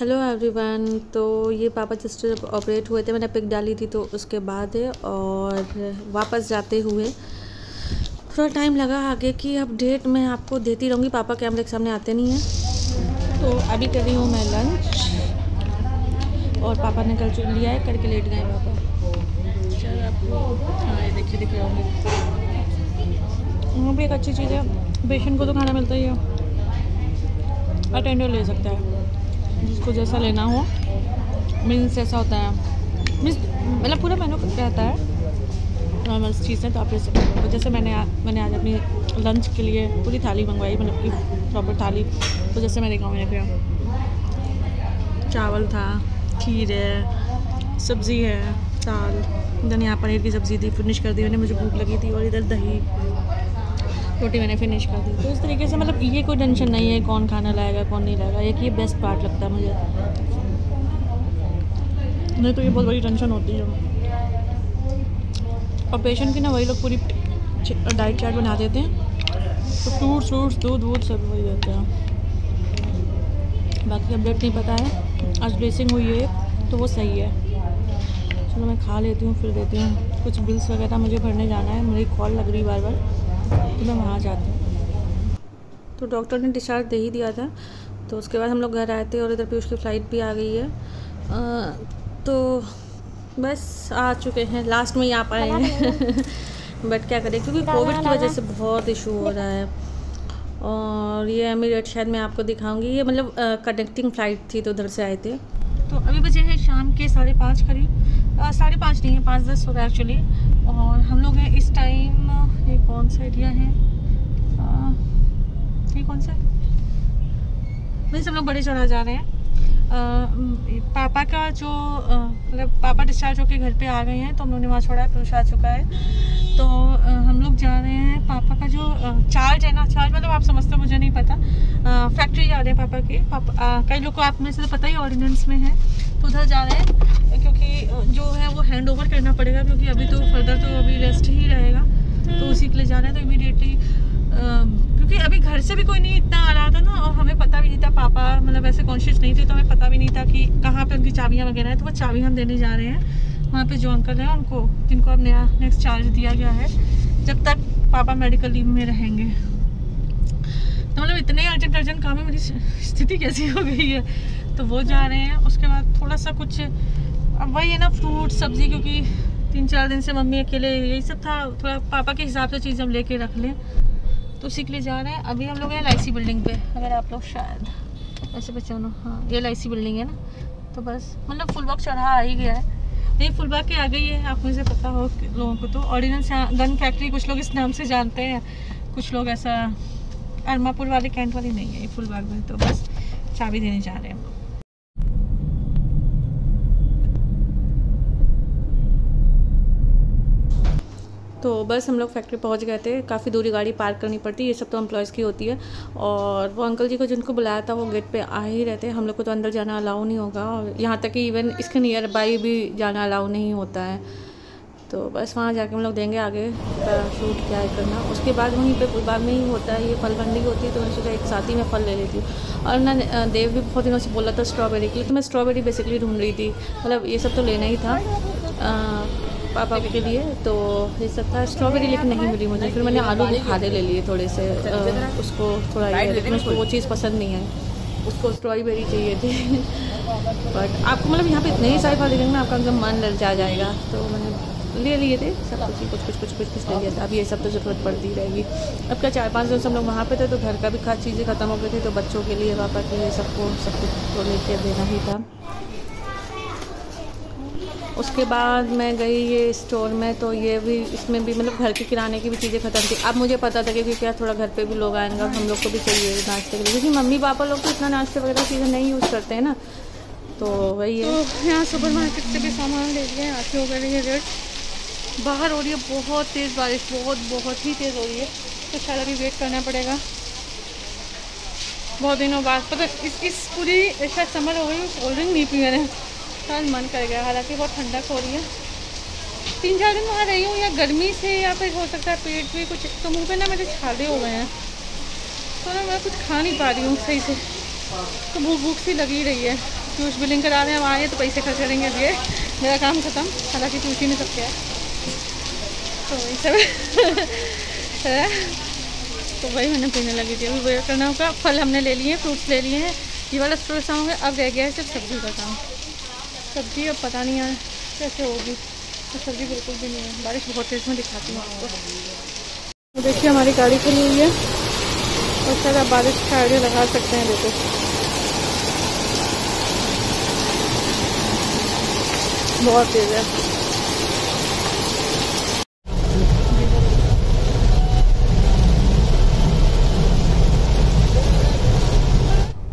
Hello everyone. तो ये पापा जस्ट ऑपरेट हुए थे, मैंने पिक डाली थी तो उसके बाद है। और वापस जाते हुए थोड़ा टाइम लगा, आगे की अपडेट मैं आपको देती रहूँगी। पापा कैमरे के सामने आते नहीं हैं। तो अभी कर रही हूँ मैं लंच, और पापा ने कल चुन लिया है, करके लेट गए पापा। चलो आपको हाँ ये देखिए दिख रहा होंगे। वहाँ भी एक अच्छी चीज़ है, पेशेंट को तो खाना मिलता ही है, अटेंडर ले सकता है जिसको जैसा लेना हो। मीन्स ऐसा होता है, मीन्स मतलब पूरा मेनू रहता है, नॉर्मल चीज़ है तो आप ले सकते हो। तो जैसे मैंने आज अपनी लंच के लिए पूरी थाली मंगवाई, मतलब कि प्रॉपर थाली। तो जैसे मैंने गाँव में किया, चावल था, खीर है, सब्ज़ी है, दाल, धनिया पनीर की सब्ज़ी थी, फिनिश कर दी मैंने, मुझे भूख लगी थी। और इधर दही रोटी मैंने फिनिश कर दी। तो इस तरीके से मतलब ये कोई टेंशन नहीं है कौन खाना लाएगा कौन नहीं लाएगा। एक ये बेस्ट पार्ट लगता है मुझे, नहीं तो ये बहुत बड़ी टेंशन होती है। और पेशेंट की ना वही लोग पूरी डाइट चार्ट बना देते हैं, तो फ्रूट्स दूध सब वही देते हैं। बाकी अपडेट नहीं पता है। आज ब्लेसिंग हुई है तो वो सही है। चलो मैं खा लेती हूँ फिर देती हूँ। कुछ बिल्स वगैरह मुझे भरने जाना है, मेरी कॉल लग रही बार तो मैं वहाँ जाती हूँ। तो डॉक्टर ने डिस्चार्ज दे ही दिया था। तो उसके बाद हम लोग घर आए थे, और इधर पे उसकी फ़्लाइट भी आ गई है। तो बस आ चुके हैं, लास्ट में ही आ पाए हैं। बट क्या करें, क्योंकि कोविड की वजह से बहुत इशू हो रहा है। और ये एमिरेट शायद मैं आपको दिखाऊंगी, ये मतलब कनेक्टिंग फ़्लाइट थी तो उधर से आए थे। तो अभी बजे हैं शाम के 5:30 करीब, 5:30 नहीं है, 5:10 हो गया एक्चुअली। और हम लोग हैं इस टाइम, ये कौन सा एरिया है, ये कौन सा, वैसे हम लोग बड़े चढ़ा जा रहे हैं। पापा का जो मतलब पापा डिस्चार्ज होकर घर पे आ गए हैं, तो हम लोग ने वहाँ छोड़ा है, पुरुष आ चुका है। तो हम लोग जा रहे हैं, पापा का जो चार्ज है ना, चार्ज मतलब आप समझते हो, मुझे नहीं पता, फैक्ट्री जा रहे हैं पापा के। कई लोग को आप में से तो पता ही ऑर्डिनेंस में है, तो उधर जा रहे हैं, क्योंकि जो है वो हैंड ओवर करना पड़ेगा, क्योंकि अभी तो फर्दर तो अभी रेस्ट ही रहेगा। तो उसी के लिए जा रहे हैं। तो इमीडिएटली क्योंकि अभी घर से भी कोई नहीं इतना आ रहा था ना, और हमें पता भी नहीं था, पापा मतलब ऐसे कॉन्शियस नहीं थे, तो हमें पता भी नहीं था कि कहाँ पे उनकी चाबियाँ वगैरह हैं। तो वो चाबी हम देने जा रहे हैं वहाँ पे जो अंकल हैं उनको, जिनको अब नया नेक्स्ट चार्ज दिया गया है, जब तक पापा मेडिकल लीव में रहेंगे। तो मतलब इतने अर्जेंट काम में मेरी स्थिति कैसी हो गई है। तो वो जा रहे हैं। उसके बाद थोड़ा सा कुछ अब वही है ना, फ्रूट सब्ज़ी, क्योंकि 3-4 दिन से मम्मी अकेले, यही सब था, थोड़ा पापा के हिसाब से चीज़ हम लेके रख लें, तो उसी के लिए जा रहे हैं। अभी हम लोग हैं LIC बिल्डिंग पे, अगर आप लोग शायद ऐसे पहचानो, हाँ ये LIC बिल्डिंग है ना। तो बस मतलब फुलबाग चढ़ा आ ही गया है, नहीं फुलबाग के आ गई है, आप मुझे पता हो लोगों को। तो ऑर्डिनेंस गन फैक्ट्री कुछ लोग इस नाम से जानते हैं, कुछ लोग ऐसा, अरमापुर वाले कैंट वाली नहीं है ये फुलबाग में। तो बस चाबी देने जा रहे हैं हम लोग। तो बस हम लोग फैक्ट्री पहुंच गए थे। काफ़ी दूरी गाड़ी पार्क करनी पड़ती है, ये सब तो एम्प्लॉयज़ की होती है। और वो अंकल जी को जिनको बुलाया था वो गेट पे आ ही रहते हैं। हम लोग को तो अंदर जाना अलाउ नहीं होगा, और यहाँ तक कि इवन इसके नियर बाई भी जाना अलाउ नहीं होता है। तो बस वहाँ जाके हम लोग देंगे आगे शूट क्या है करना। उसके बाद वहीं पे फुलबाग में ही होता है, ये फल मंडी होती है, तो मैंने सोचा एक साथ ही मैं फल ले लेती हूँ। और ना देव भी बहुत दिनों से बोला था स्ट्रॉबेरी के लिए, तो मैं स्ट्रॉबेरी बेसिकली ढूंढ रही थी, मतलब ये सब तो लेना ही था पापा के लिए, तो ये सब था। स्ट्रॉबेरी लेकिन नहीं मिली मुझे, फिर मैंने आलू बुखारे ले लिए थोड़े से, उसको थोड़ा ये, लेकिन उसको वो चीज़ पसंद नहीं है, उसको स्ट्रॉबेरी चाहिए थी। बट आपको मतलब यहाँ पे इतने ही सारे फल दिखेंगे ना, आपका एकदम मन ललचा जाएगा। तो मैंने ले लिए थे सब कुछ ले लिया था। अब ये सब तो ज़रूरत पड़ती रहेगी। अब क्या 4-5 दिन से हम लोग वहाँ पे थे, तो घर का भी चीज़ें ख़त्म हो गई थी, तो बच्चों के लिए पापा के लिए सब कुछ तो लेके देना ही था। उसके बाद मैं गई ये स्टोर में, तो ये भी, इसमें भी मतलब घर के किराने की भी चीज़ें ख़त्म थी। अब मुझे पता था कि क्या थोड़ा घर पे भी लोग आएंगे, हम लोग को भी चाहिए नाश्ते के लिए, क्योंकि मम्मी पापा लोग तो इतना नाश्ते वगैरह चीज़ें नहीं यूज़ करते हैं ना। तो वही है। तो यहाँ सुपर मार्केट से भी सामान ले लिए, आके हो गई है रेट। बाहर हो रही है बहुत तेज़ बारिश, बहुत ही तेज़ हो रही है। तो शायद अभी वेट करना पड़ेगा बहुत दिनों बाद। पता इस पूरी शायद समर हो गई, कोल्ड ड्रिंक नहीं पी मैंने, शायद मन कर गया। हालांकि बहुत ठंडक हो रही है। 3-4 दिन वहाँ रही हूँ, या गर्मी से या फिर हो सकता है पेट भी कुछ, तो मुँह पे ना मेरे छाले हो गए हैं, तो ना मैं कुछ खा नहीं पा रही हूँ सही से, तो भूख सी लगी रही है। ट्यूश बिलिंग करा रहे हैं, हम आए तो पैसे खर्च करेंगे। अब ये मेरा काम ख़त्म, हालांकि ट्यूश ही नहीं सकते हैं, तो वही सब है। तो वही मैंने पीने लगी थी। अभी वेट करना होगा। फल हमने ले लिए हैं, फ्रूट्स ले लिए हैं, ये वाला स्टोर सा हो गया। अब रह गया है सिर्फ सब्ज़ी का काम। सब्ज़ी अब पता नहीं है कैसे होगी, तो सब्ज़ी बिल्कुल भी नहीं है। बारिश बहुत तेज़ में दिखाती हूँ आपको। तो देखिए हमारी गाड़ी खुली हुई है और शायद आप बारिश का आइडिया लगा सकते हैं। देखो बहुत तेज़ है।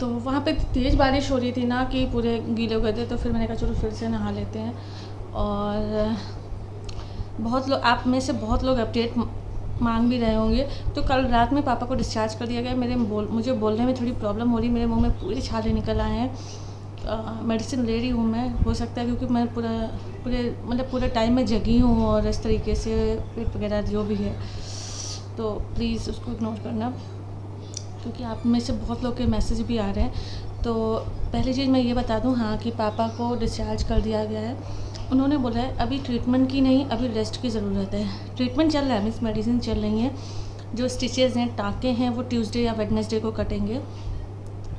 तो वहाँ पे तेज़ बारिश हो रही थी ना कि पूरे गीले हो गए थे, तो फिर मैंने कहा चलो फिर से नहा लेते हैं। और बहुत लोग, आप में से बहुत लोग अपडेट मांग भी रहे होंगे। तो कल रात में पापा को डिस्चार्ज कर दिया गया। मुझे बोलने में थोड़ी प्रॉब्लम हो रही, मेरे मुंह में पूरे छाले निकल आए हैं। मेडिसिन ले रही हूँ मैं, हो सकता है क्योंकि मैं पूरे टाइम में जगी हूँ और इस तरीके से पेट वगैरह जो भी है, तो प्लीज़ उसको इग्नोर करना, क्योंकि आप में से बहुत लोग के मैसेज भी आ रहे हैं। तो पहली चीज़ मैं ये बता दूँ, हाँ, कि पापा को डिस्चार्ज कर दिया गया है। उन्होंने बोला है अभी ट्रीटमेंट की नहीं, अभी रेस्ट की ज़रूरत है। ट्रीटमेंट चल रहा है, मीन्स मेडिसिन चल रही है। जो स्टिचेज़ हैं, टाँके हैं, वो ट्यूसडे या वेडनेसडे को कटेंगे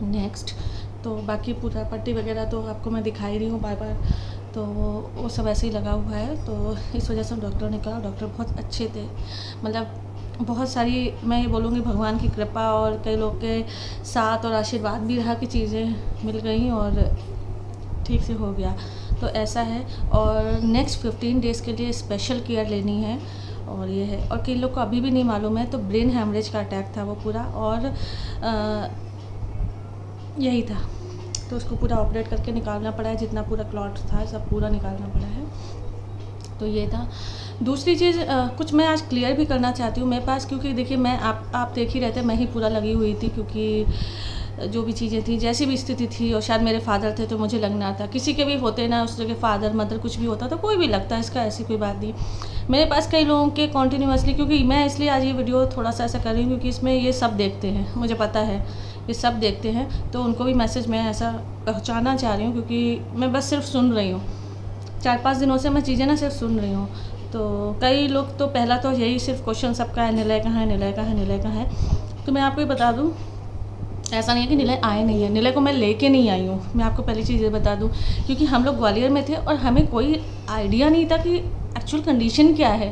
नेक्स्ट। तो बाकी पूरा पट्टी वगैरह तो आपको मैं दिखा ही रही हूँ बार बार, तो वो सब ऐसे ही लगा हुआ है। तो इस वजह से डॉक्टर ने कहा, डॉक्टर बहुत अच्छे थे, मतलब बहुत सारी, मैं ये बोलूँगी भगवान की कृपा और कई लोग के साथ और आशीर्वाद भी रहा कि चीज़ें मिल गई और ठीक से हो गया। तो ऐसा है। और नेक्स्ट 15 डेज़ के लिए स्पेशल केयर लेनी है, और ये है। और कई लोग को अभी भी नहीं मालूम है, तो ब्रेन हैमरेज का अटैक था वो पूरा, और यही था। तो उसको पूरा ऑपरेट करके निकालना पड़ा है, जितना पूरा क्लॉट था सब पूरा निकालना पड़ा है। तो ये था। दूसरी चीज़ कुछ मैं आज क्लियर भी करना चाहती हूँ मेरे पास, क्योंकि देखिए मैं आप देख ही रहते, मैं ही पूरा लगी हुई थी, क्योंकि जो भी चीज़ें थी, जैसी भी स्थिति थी, और शायद मेरे फादर थे तो मुझे लगना था, किसी के भी होते ना उस जगह, फादर मदर कुछ भी होता तो कोई भी लगता है, इसका ऐसी कोई बात नहीं। मेरे पास कई लोगों के कॉन्टीन्यूसली, क्योंकि मैं इसलिए आज ये वीडियो थोड़ा सा ऐसा कर रही हूँ क्योंकि इसमें ये सब देखते हैं, मुझे पता है ये सब देखते हैं, तो उनको भी मैसेज मैं ऐसा पहुँचाना चाह रही हूँ, क्योंकि मैं बस सिर्फ सुन रही हूँ, 4-5 दिनों से मैं चीज़ें ना सिर्फ सुन रही हूँ। तो कई लोग तो पहला तो यही सिर्फ क्वेश्चन सबका है, निलय कहाँ है, निलय कहाँ है, निलय कहाँ है। तो मैं आपको ये बता दूँ, ऐसा नहीं है कि निलय आए नहीं है, निलय को मैं लेके नहीं आई हूँ। मैं आपको पहली चीज़ ये बता दूँ, क्योंकि हम लोग ग्वालियर में थे और हमें कोई आइडिया नहीं था कि एक्चुअल कंडीशन क्या है,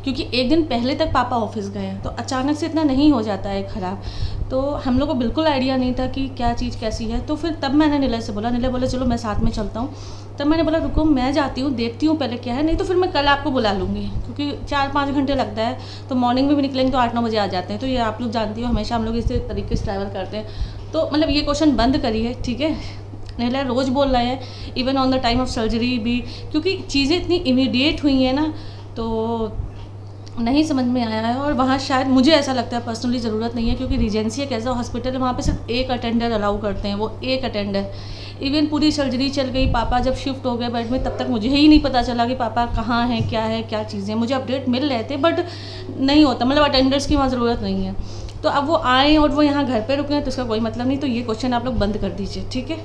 क्योंकि एक दिन पहले तक पापा ऑफिस गए हैं, तो अचानक से इतना नहीं हो जाता है ख़राब। तो हम लोग को बिल्कुल आइडिया नहीं था कि क्या चीज़ कैसी है। तो फिर तब मैंने निलय से बोला, निलय बोला चलो मैं साथ में चलता हूँ। तब मैंने बोला रुको मैं जाती हूँ, देखती हूँ पहले क्या है, नहीं तो फिर मैं कल आपको बुला लूँगी, क्योंकि 4-5 घंटे लगता है, तो मॉर्निंग में भी निकलेंगे तो 8-9 बजे आ जाते हैं। तो ये आप लोग जानती हो, हमेशा हम लोग इस तरीके से ट्रैवल करते हैं। तो मतलब ये क्वेश्चन बंद करिए, ठीक है। निलय रोज़ बोल रहे हैं, even on the time of surgery भी, क्योंकि चीज़ें इतनी इमीडिएट हुई हैं ना, तो नहीं समझ में आया है। और वहाँ शायद मुझे ऐसा लगता है पर्सनली ज़रूरत नहीं है, क्योंकि रीजेंसी एक ऐसा हॉस्पिटल है, वहाँ पे सिर्फ एक अटेंडर अलाउ करते हैं, वो एक अटेंडर। इवन पूरी सर्जरी चल गई, पापा जब शिफ्ट हो गए बेड में, तब तक मुझे ही नहीं पता चला कि पापा कहाँ हैं, क्या चीज़ें। मुझे अपडेट मिल रहे थे बट नहीं होता, मतलब अटेंडर्स की वहाँ ज़रूरत नहीं है। तो अब वो आए और वो यहाँ घर पर रुके हैं, तो इसका कोई मतलब नहीं। तो ये क्वेश्चन आप लोग बंद कर दीजिए, ठीक है,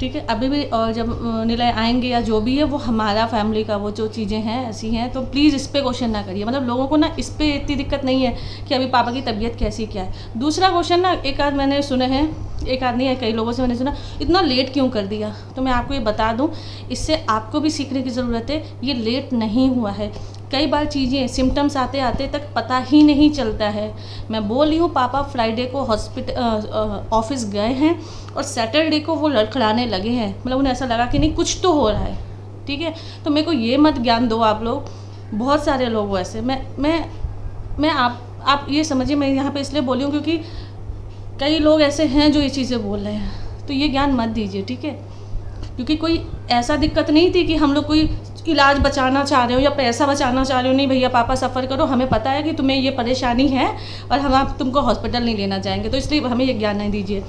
ठीक है। अभी भी और जब निलय आएंगे या जो भी है, वो हमारा फैमिली का वो जो चीज़ें हैं ऐसी हैं, तो प्लीज़ इस पर क्वेश्चन ना करिए। मतलब लोगों को ना इस पर इतनी दिक्कत नहीं है कि अभी पापा की तबीयत कैसी क्या है। दूसरा क्वेश्चन ना, एक आध मैंने सुने हैं, एक आध नहीं है, कई लोगों से मैंने सुना, इतना लेट क्यों कर दिया। तो मैं आपको ये बता दूँ, इससे आपको भी सीखने की ज़रूरत है। ये लेट नहीं हुआ है, कई बार चीज़ें सिम्टम्स आते आते तक पता ही नहीं चलता है। मैं बोल रही हूँ, पापा फ्राइडे को ऑफिस गए हैं और सैटरडे को वो लड़खड़ाने लगे हैं, मतलब उन्हें ऐसा लगा कि नहीं कुछ तो हो रहा है, ठीक है। तो मेरे को ये मत ज्ञान दो आप लोग, बहुत सारे लोग वैसे, मैं आप ये समझिए, मैं यहाँ पे इसलिए बोली हूँ क्योंकि कई लोग ऐसे हैं जो ये चीज़ें बोल रहे हैं, तो ये ज्ञान मत दीजिए, ठीक है। क्योंकि कोई ऐसा दिक्कत नहीं थी कि हम लोग कोई इलाज बचाना चाह रहे हो या पैसा बचाना चाह रहे हो, नहीं भैया पापा सफ़र करो, हमें पता है कि तुम्हें ये परेशानी है और हम आप तुमको हॉस्पिटल नहीं लेना चाहेंगे, तो इसलिए हमें ये ज्ञान नहीं दीजिए।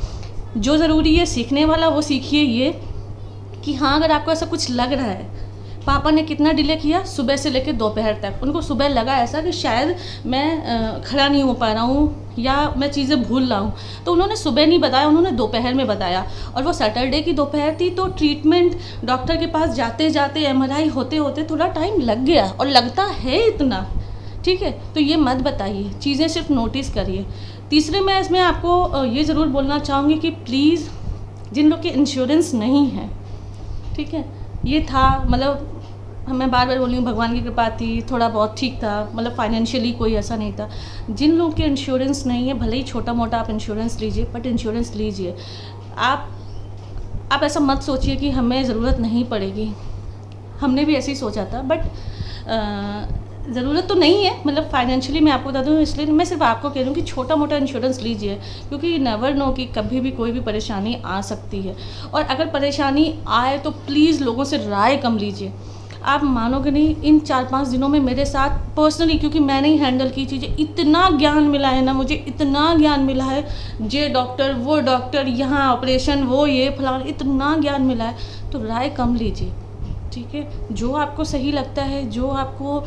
जो ज़रूरी है सीखने वाला वो सीखिए, ये कि हाँ अगर आपको ऐसा कुछ लग रहा है, पापा ने कितना डिले किया, सुबह से लेकर दोपहर तक। उनको सुबह लगा ऐसा कि शायद मैं खड़ा नहीं हो पा रहा हूँ या मैं चीज़ें भूल रहा हूँ, तो उन्होंने सुबह नहीं बताया, उन्होंने दोपहर में बताया। और वो सैटरडे की दोपहर थी, तो ट्रीटमेंट डॉक्टर के पास जाते जाते MRI होते होते थोड़ा टाइम लग गया, और लगता है इतना, ठीक है। तो ये मत बताइए, चीज़ें सिर्फ नोटिस करिए। तीसरे मैं इसमें आपको ये ज़रूर बोलना चाहूँगी कि प्लीज़ जिन लोग के इंश्योरेंस नहीं है, ठीक है, ये था मतलब मैं बार बार बोल रही हूँ, भगवान की कृपा थी, थोड़ा बहुत ठीक था, मतलब फाइनेंशियली कोई ऐसा नहीं था। जिन लोगों के इंश्योरेंस नहीं है, भले ही छोटा मोटा आप इंश्योरेंस लीजिए, बट इंश्योरेंस लीजिए। आप ऐसा मत सोचिए कि हमें ज़रूरत नहीं पड़ेगी, हमने भी ऐसे ही सोचा था, बट ज़रूरत तो नहीं है, मतलब फाइनेंशियली मैं आपको बता दूँ, इसलिए मैं सिर्फ आपको कह रही हूँ कि छोटा मोटा इंश्योरेंस लीजिए, क्योंकि नेवर नो कि कभी भी कोई भी परेशानी आ सकती है। और अगर परेशानी आए तो प्लीज़ लोगों से राय कम लीजिए। आप मानोगे नहीं, इन 4-5 दिनों में मेरे साथ पर्सनली, क्योंकि मैंने ही हैंडल की चीज़ें, इतना ज्ञान मिला है ना मुझे, इतना ज्ञान मिला है, ये डॉक्टर वो डॉक्टर, यहाँ ऑपरेशन वो ये फलाना, इतना ज्ञान मिला है। तो राय कम लीजिए, ठीक है। जो आपको सही लगता है, जो आपको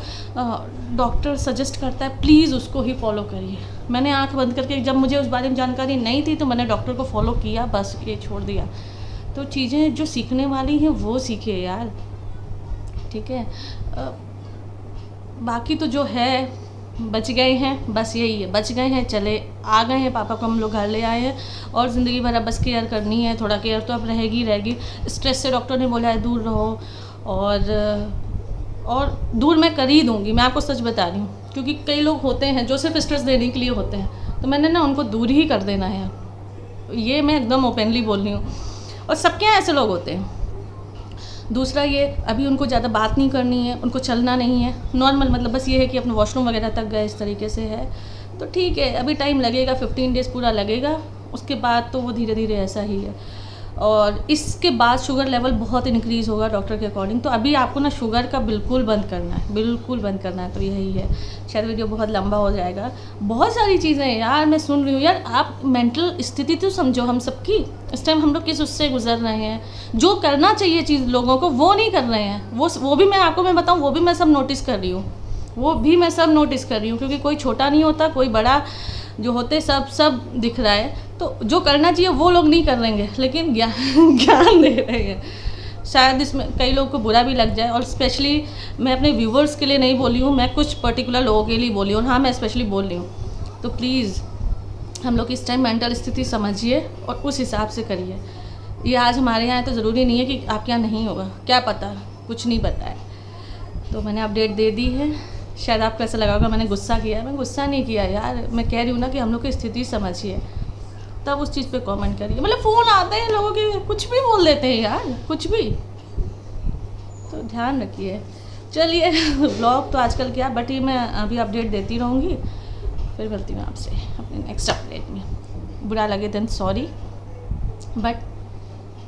डॉक्टर सजेस्ट करता है, प्लीज़ उसको ही फॉलो करिए। मैंने आंख बंद करके, जब मुझे उस बारे में जानकारी नहीं थी, तो मैंने डॉक्टर को फॉलो किया, बस ये छोड़ दिया। तो चीज़ें जो सीखने वाली हैं वो सीखिए यार, ठीक है। बाकी तो जो है बच गए हैं, बस यही है, बच गए हैं, चले आ गए हैं, पापा को हम लोग घर ले आए हैं, और ज़िंदगी भर अब बस केयर करनी है। थोड़ा केयर तो अब रहेगी। स्ट्रेस से डॉक्टर ने बोला है दूर रहो, और दूर मैं कर ही दूँगी, मैं आपको सच बता रही हूँ, क्योंकि कई लोग होते हैं जो सिर्फ स्ट्रेस देने के लिए होते हैं, तो मैंने ना उनको दूर ही कर देना है। ये मैं एकदम ओपनली बोल रही हूँ, और सबके यहाँ ऐसे लोग होते हैं। दूसरा ये, अभी उनको ज़्यादा बात नहीं करनी है, उनको चलना नहीं है, नॉर्मल, मतलब बस ये है कि अपने वॉशरूम वगैरह तक गए, इस तरीके से है। तो ठीक है, अभी टाइम लगेगा, 15 डेज़ पूरा लगेगा, उसके बाद तो वो धीरे धीरे ऐसा ही है। और इसके बाद शुगर लेवल बहुत इंक्रीज़ होगा डॉक्टर के अकॉर्डिंग। तो अभी आपको ना शुगर का बिल्कुल बंद करना है, बिल्कुल बंद करना है। तो यही है, शायद वीडियो बहुत लंबा हो जाएगा। बहुत सारी चीज़ें हैं यार, मैं सुन रही हूँ यार। आप मेंटल स्थिति तो समझो हम सबकी, इस टाइम हम लोग किस उससे गुजर रहे हैं। जो करना चाहिए चीज़ लोगों को वो नहीं कर रहे हैं, वो भी मैं आपको मैं बताऊँ, वो भी मैं सब नोटिस कर रही हूँ, क्योंकि कोई छोटा नहीं होता, कोई बड़ा, जो होते सब दिख रहा है। तो जो करना चाहिए वो लोग नहीं कर लेंगे, लेकिन ज्ञान दे रहे हैं। शायद इसमें कई लोगों को बुरा भी लग जाए, और स्पेशली मैं अपने व्यूवर्स के लिए नहीं बोली हूँ, मैं कुछ पर्टिकुलर लोगों के लिए बोली हूँ। हाँ, मैं स्पेशली बोल रही हूँ। तो प्लीज़ हम लोग इस टाइम मेंटल स्थिति समझिए और उस हिसाब से करिए। ये आज हमारे यहाँ है तो ज़रूरी नहीं है कि आपके यहाँ नहीं होगा, क्या पता, कुछ नहीं पता है। तो मैंने अपडेट दे दी है। शायद आपको ऐसा लगा होगा मैंने गुस्सा किया है, मैं गुस्सा नहीं किया यार, मैं कह रही हूँ ना कि हम लोग की स्थिति समझिए, तब उस चीज़ पे कमेंट करिए। मतलब फ़ोन आते हैं लोगों के, कुछ भी बोल देते हैं यार, कुछ भी, तो ध्यान रखिए। चलिए व्लॉग तो आजकल क्या, बट ये मैं अभी अपडेट देती रहूँगी, फिर मिलती हूँ आपसे अपने नेक्स्ट अपडेट में। बुरा लगे देन सॉरी, बट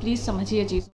प्लीज़ समझिए चीज़।